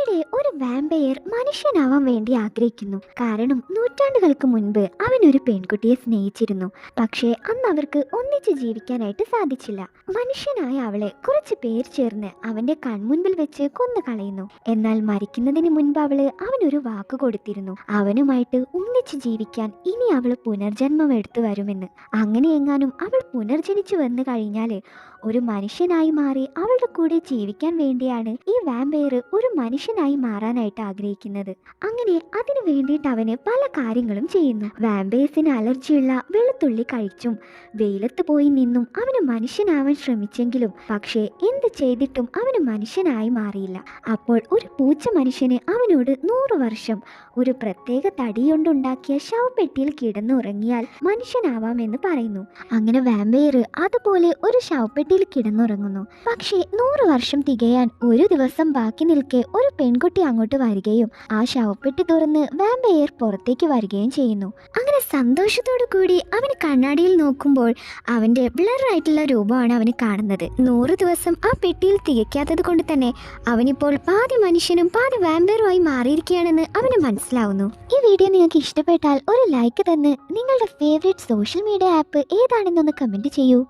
അവിടെ ഒരു വാമ്പയർ മനുഷ്യനാവാൻ വേണ്ടി ആഗ്രഹിക്കുന്നു. കാരണം നൂറ്റാണ്ടുകൾക്ക് മുൻപ് അവൻ ഒരു പെൺകുട്ടിയെ സ്നേഹിച്ചിരുന്നു. പക്ഷേ അന്ന് അവർക്ക് ഒന്നിച്ച് ജീവിക്കാനായിട്ട് സാധിച്ചില്ല. മനുഷ്യനായ അവളെ കുറച്ച് പേർ ചേർന്ന് അവന്റെ കൺമുൻപിൽ വെച്ച് കൊന്നു കളയുന്നു. എന്നാൽ മരിക്കുന്നതിന് മുൻപ് അവനൊരു വാക്ക് കൊടുത്തിരുന്നു, അവനുമായിട്ട് ഒന്നിച്ച് ജീവിക്കാൻ ഇനി അവൾ പുനർജന്മം എടുത്തു വരുമെന്ന്. അങ്ങനെ എങ്ങാനും അവൾ പുനർജനിച്ചു വന്നു കഴിഞ്ഞാൽ ഒരു മനുഷ്യനായി മാറി അവളുടെ കൂടെ ജീവിക്കാൻ വേണ്ടിയാണ് ഈ വാമ്പയർ ഒരു മനുഷ്യനായി മാറാനായിട്ട് ആഗ്രഹിക്കുന്നത്. അങ്ങനെ അതിനു വേണ്ടിയിട്ട് അവന് പല കാര്യങ്ങളും ചെയ്യുന്നു. വാമ്പയേഴ്സിന് അലർജിയുള്ള വെളുത്തുള്ളി കഴിച്ചും വെയിലത്ത് പോയി നിന്നും അവന് മനുഷ്യനാവാൻ ശ്രമിച്ചെങ്കിലും പക്ഷേ എന്ത് ചെയ്തിട്ടും അവന് മനുഷ്യനായി മാറിയില്ല. അപ്പോൾ ഒരു പൂച്ച മനുഷ്യന് അവനോട് 100 വർഷം ഒരു പ്രത്യേക തടികൊണ്ടുണ്ടാക്കിയ ശവപ്പെട്ടിയിൽ കിടന്നുറങ്ങിയാൽ മനുഷ്യനാവാമെന്ന് പറയുന്നു. അങ്ങനെ വാമ്പയർ അതുപോലെ ഒരു ശവപ്പെട്ടിയിൽ കിടന്നുറങ്ങുന്നു. പക്ഷേ 100 വർഷം തികയാൻ ഒരു ദിവസം ബാക്കി നിൽക്കെ ഒരു പെൺകുട്ടി അങ്ങോട്ട് വരികയും ആ ശവപ്പെട്ടി തുറന്ന് വാമ്പയർ പുറത്തേക്ക് വരികയും ചെയ്യുന്നു. അങ്ങനെ സന്തോഷത്തോടു കൂടി അവന് കണ്ണാടിയിൽ നോക്കുമ്പോൾ അവന്റെ ബ്ലറായിട്ടുള്ള രൂപമാണ് അവന് കാണുന്നത്. 100 ദിവസം ആ പെട്ടിയിൽ തികയ്ക്കാത്തത് കൊണ്ട് തന്നെ അവനിപ്പോൾ പാതി മനുഷ്യനും പാതി വാമ്പയറുമായി മാറിയിരിക്കുകയാണെന്ന് അവന് മനസ്സിലാവുന്നു. ഈ വീഡിയോ നിങ്ങൾക്ക് ഇഷ്ടപ്പെട്ടാൽ ഒരു ലൈക്ക് തന്ന് നിങ്ങളുടെ ഫേവറേറ്റ് സോഷ്യൽ മീഡിയ ആപ്പ് ഏതാണെന്നൊന്ന് കമന്റ് ചെയ്യൂ.